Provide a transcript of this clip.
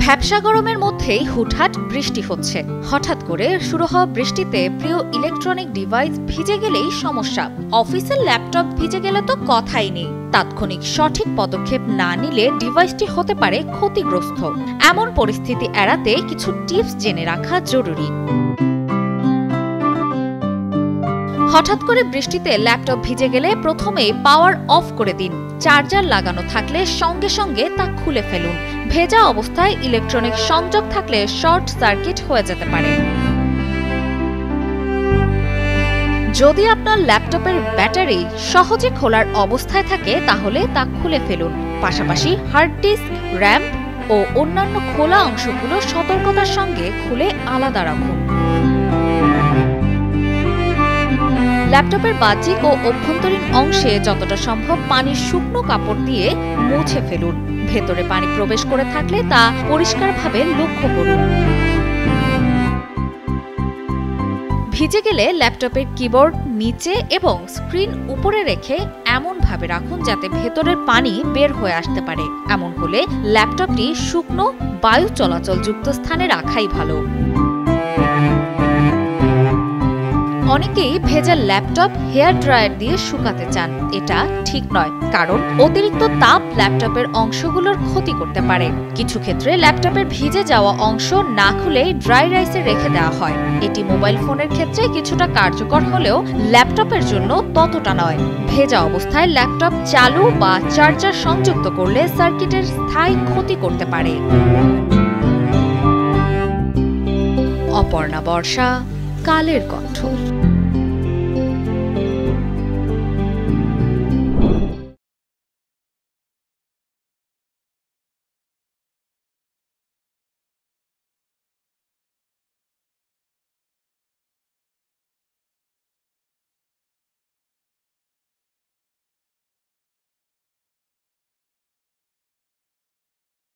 ভ্যাপসা গরমের মধ্যেই হুটহাট বৃষ্টি হচ্ছে। হঠাৎ করে শুরু হওয়া বৃষ্টিতে প্রিয় ইলেকট্রনিক ডিভাইস ভিজে গেলেই সমস্যা। অফিসের ল্যাপটপ ভিজে গেলে তো কথাই নেই। তাৎক্ষণিক সঠিক পদক্ষেপ না নিলে ডিভাইসটি হতে পারে ক্ষতিগ্রস্ত। এমন পরিস্থিতি এড়াতে কিছু টিপস জেনে রাখা জরুরি। হঠাৎ করে বৃষ্টিতে ল্যাপটপ ভিজে গেলে প্রথমেই পাওয়ার অফ করে দিন। চার্জার লাগানো থাকলে সঙ্গে সঙ্গে তা খুলে ফেলুন। ভেজা অবস্থায় ইলেকট্রনিক সংযোগ থাকলে শর্ট সার্কিট হয়ে যেতে পারে। যদি আপনার ল্যাপটপের ব্যাটারি সহজে খোলার অবস্থায় থাকে তাহলে তা খুলে ফেলুন। পাশাপাশি হার্ড ডিস্ক, র্যাম ও অন্যান্য খোলা অংশগুলো সতর্কতার সঙ্গে খুলে আলাদা রাখুন। ল্যাপটপের বাহ্যিক ও অভ্যন্তরীণ অংশে যতটা সম্ভব পানির শুকনো কাপড় দিয়ে মুছে ফেলুন। ভেতরে পানি প্রবেশ করে থাকলে তা পরিষ্কারভাবে লক্ষ্য করুন। ভিজে গেলে ল্যাপটপের কিবোর্ড নিচে এবং স্ক্রিন উপরে রেখে এমনভাবে রাখুন যাতে ভেতরের পানি বের হয়ে আসতে পারে। এমন হলে ল্যাপটপটি শুকনো বায়ু চলাচলযুক্ত স্থানে রাখাই ভালো। অনেকেই ভেজা ল্যাপটপ হেয়ার ড্রায়ার দিয়ে শুকাতে চান। এটা ঠিক নয়, কারণ অতিরিক্ত তাপ ল্যাপটপের অংশগুলোর ক্ষতি করতে পারে। কিছু ক্ষেত্রে ল্যাপটপের ভিজে যাওয়া অংশ না খুলে ড্রাই রাইসে রেখে দেওয়া হয়। এটি মোবাইল ফোনের ক্ষেত্রে কিছুটা কার্যকর হলেও ল্যাপটপের জন্য ততটা নয়। ভেজা অবস্থায় ল্যাপটপ চালু বা চার্জার সংযুক্ত করলে সার্কিটের স্থায়ী ক্ষতি করতে পারে। অপর্ণা বর্ষা, কালের কণ্ঠ।